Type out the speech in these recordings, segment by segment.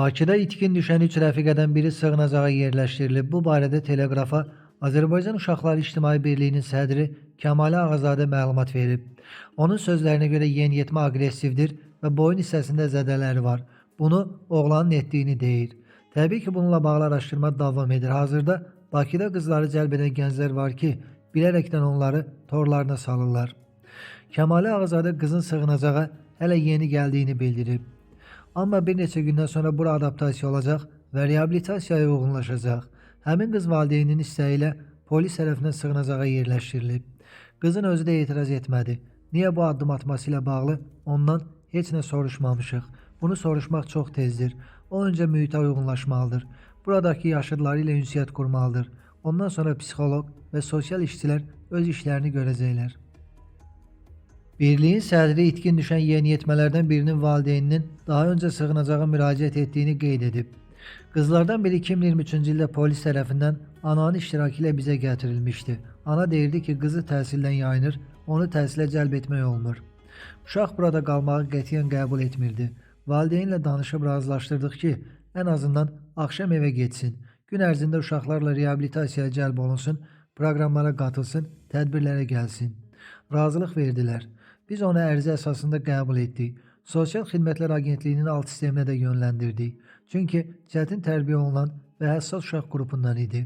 Bakıda itkin düşən 3 rəfiqədən biri sığınacağa yerləşdirilib. Bu barədə Teleqrafa Azərbaycan Uşaqları İctimai Birliyinin sədri Kəmalə Ağazadə məlumat verib. Onun sözlərinə görə yeniyetmə aqressivdir və boyun hissəsində zədələri var. Bunu oğlanın etdiyini deyir. Təbii ki, bununla bağlı araşdırma davam edir. Hazırda Bakıda qızları cəlb edən gənclər var ki, bilərəkdən onları torlarına salırlar. Kəmalə Ağazadə qızın sığınacağa hələ yeni gəldiyini bildirib. Amma bir neçə gündən sonra bura adaptasiya olacaq və reabilitasiyaya uyğunlaşacaq. Həmin qız valideyninin istəyi ilə polis tərəfindən sığınacağa yerləşdirilib. Qızın özü də etiraz etmədi. Niyə bu addım atması ilə bağlı ondan heç nə soruşmamışıq. Bunu soruşmaq çox tezdir. O öncə mühitə uyğunlaşmalıdır. Buradakı yaşıdları ilə ünsiyyət qurmalıdır. Ondan sonra psixoloq və sosial işçilər öz işlərini görəcəklər. Birliyin sədri itkin düşən yeniyetmələrdən birinin valideyninin daha öncə sığınacağa müraciət etdiyini qeyd edib. Qızlardan biri 2023-cü ildə polis tərəfindən ananın iştirakı ilə bizə gətirilmişdi. Ana deyirdi ki, qızı təhsildən yayınır, onu təhsilə cəlb etmək olmur. Uşaq burada qalmağı qətiyyən qəbul etmirdi. Valideynlə danışıb razılaşdırdıq ki, ən azından axşam evə getsin. Gün ərzində uşaqlarla reabilitasiyaya cəlb olunsun, proqramlara qatılsın, tədbirlərə gəlsin. Razılıq verdilər. Biz onu ərizə əsasında qəbul etdik. Sosial Xidmətlər Agentliyinin alt sisteminə də yönləndirdik. Çünki çətin tərbiyə olunan və həssas uşaq qrupundan idi.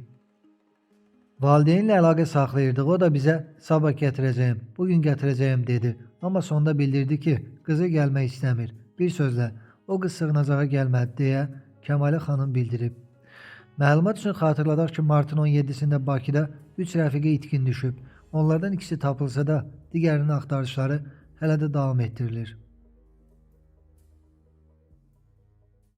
Valideynlə əlaqə saxlayırdıq. O da bizə sabah gətirəcəyim, bugün gətirəcəyim dedi. Amma sonda bildirdi ki, qızı gəlmək istəmir. Bir sözlə, o qız sığınacağa gəlmədi deyə Kəmalə xanım bildirib. Məlumat üçün xatırladaq ki, martın 17-sində Bakıda 3 rəfiqə itkin düşüb. Onlardan ikisi tapılsa da digərinin axtarışları hələ də davam etdirilir.